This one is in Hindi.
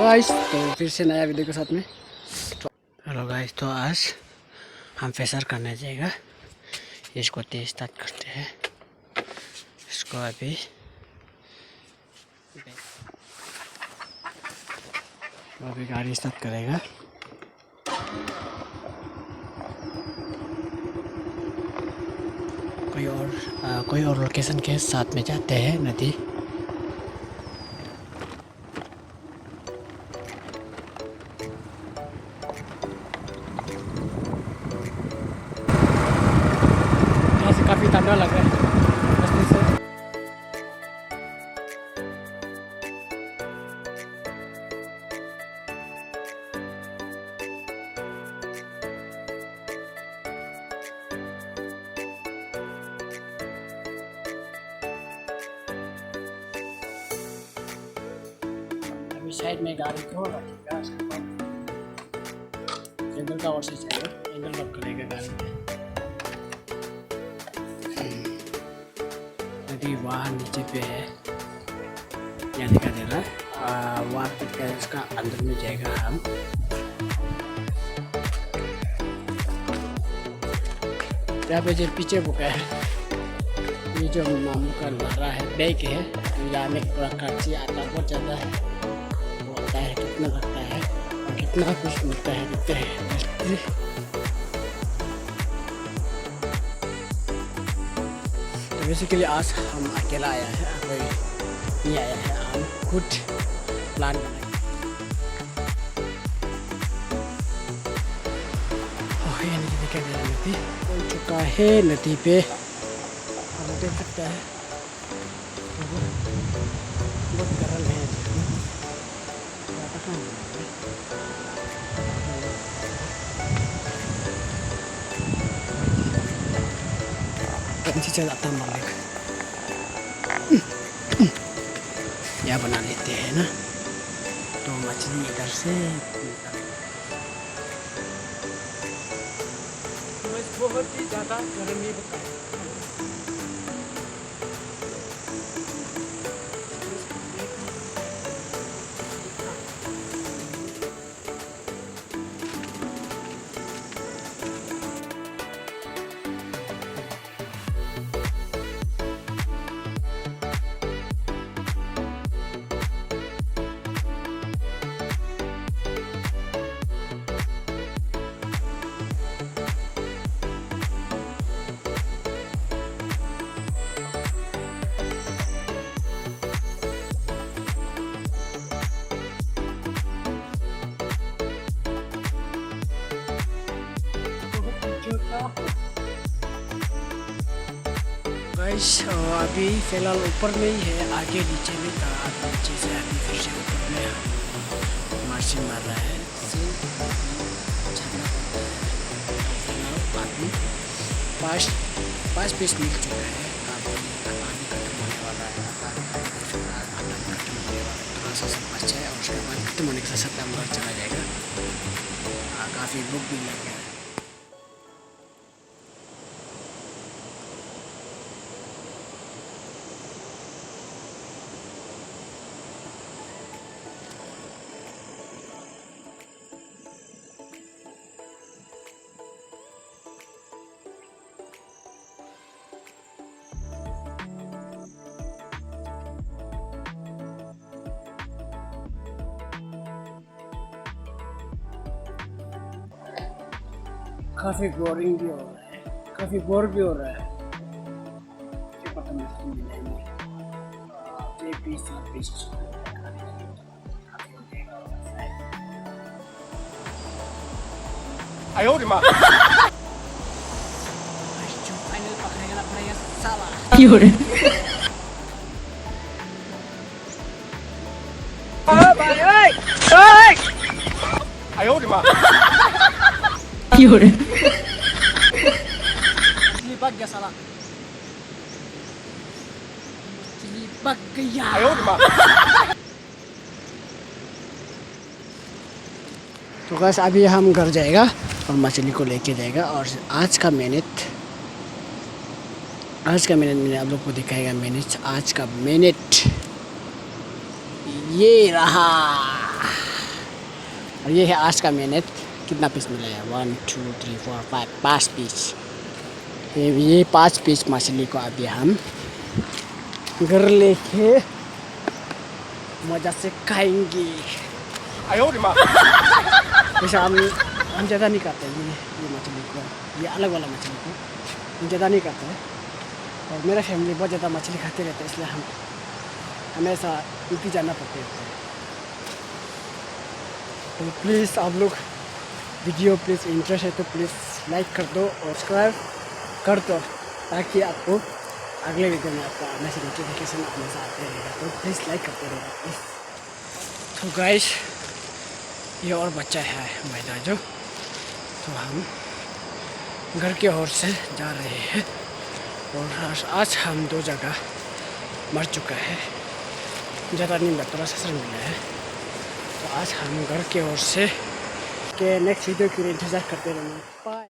गाइस, तो फिर से नया वीडियो के साथ में हेलो गाइस। तो आज हम फेसर करने जाएगा। इसको तेज स्टार्ट करते हैं। इसको अभी गाड़ी स्टार्ट करेगा। कोई और लोकेशन के साथ में जाते हैं नदी। काफ़ी ठंडा लग रहा है रास्ते से। अभी साइड में गाड़ी को रखेगा, एंगल का और से जाएगा, एंगल लॉक करेगा गाड़ी। वहाँ नीचे पे है, यहाँ दिखा दे रहा है। वहाँ पे इसका अंदर में जाएगा हम। यहाँ पे जो पीछे बुका है, ये जो मामू का नारा है, बैग है। यहाँ में पूरा खर्ची आता बहुत ज़्यादा है। वो आता है कितना लगता है और कितना कुछ मिलता है, देखते हैं। बेसिकली आज हम अकेला आया है, कोई नहीं आया है। हम खुद प्लान बनाए। ये नदी दिखाई दे रहा है, नदी पहुंच चुका है नदी पे। आप देख सकते हैं बहुत गर्म है। आता मालिक या बना लेते हैं ना, तो मछली इधर से बहुत ही ज़्यादा गर्मी होता है। गाइस, अभी फिलहाल ऊपर में ही है, आगे नीचे में था। नीचे से अभी फिर से ऊपर में मार्चिंग मार रहा है। अभी 5 पीस मिल चुका है। पानी खत्म होने वाला है, थोड़ा सा सब अच्छा है। और उसके बाद खत्म होने के साथ साथ हम घर चला जाएगा। काफ़ी भूख भी लग गया है। काफ़ी बोरिंग भी हो रहा है, काफ़ी बोर भी हो रहा है। पता नहीं मिलेंगे बग गया साला, बग गया। तो बस अभी हम घर जाएगा और मछली को लेके जाएगा। और आज का मिनट मैंने आप लोग को दिखाएगा। आज का मिनट ये रहा। और ये है आज का मेहनत। कितना पीस मिला है? 1 2 3 4 5 5 पीस। ये 5 पीस मछली को अभी हम घर लेके मजा से खाएंगे। वैसे हम ज़्यादा नहीं खाते ये मछली को, ये अलग वाला मछली को हम ज़्यादा नहीं खाते हैं। और मेरा फैमिली बहुत ज़्यादा मछली खाते रहते हैं, इसलिए हम हमेशा यूपी जाना पड़ते हैं। तो प्लीज़ आप लोग वीडियो प्लीज़ इंटरेस्ट है तो प्लीज़ लाइक कर दो और सब्सक्राइब कर दो, ताकि आपको अगले वीडियो में आपका आने से नोटिफिकेशन हमेशा आते रहेगा। तो प्लीज़ लाइक करते रहेगा प्लीज़। तो गाइस ये और बच्चा है मैदा जो, तो हम घर की ओर से जा रहे हैं। और आज हम 2 जगह मर चुका है, ज़्यादा नहीं मिला, थोड़ा सा मिला है। तो आज हम घर की ओर से के नेक्स्ट वीडियो के लिए इंतज़ार करते रहेंगे। बाय।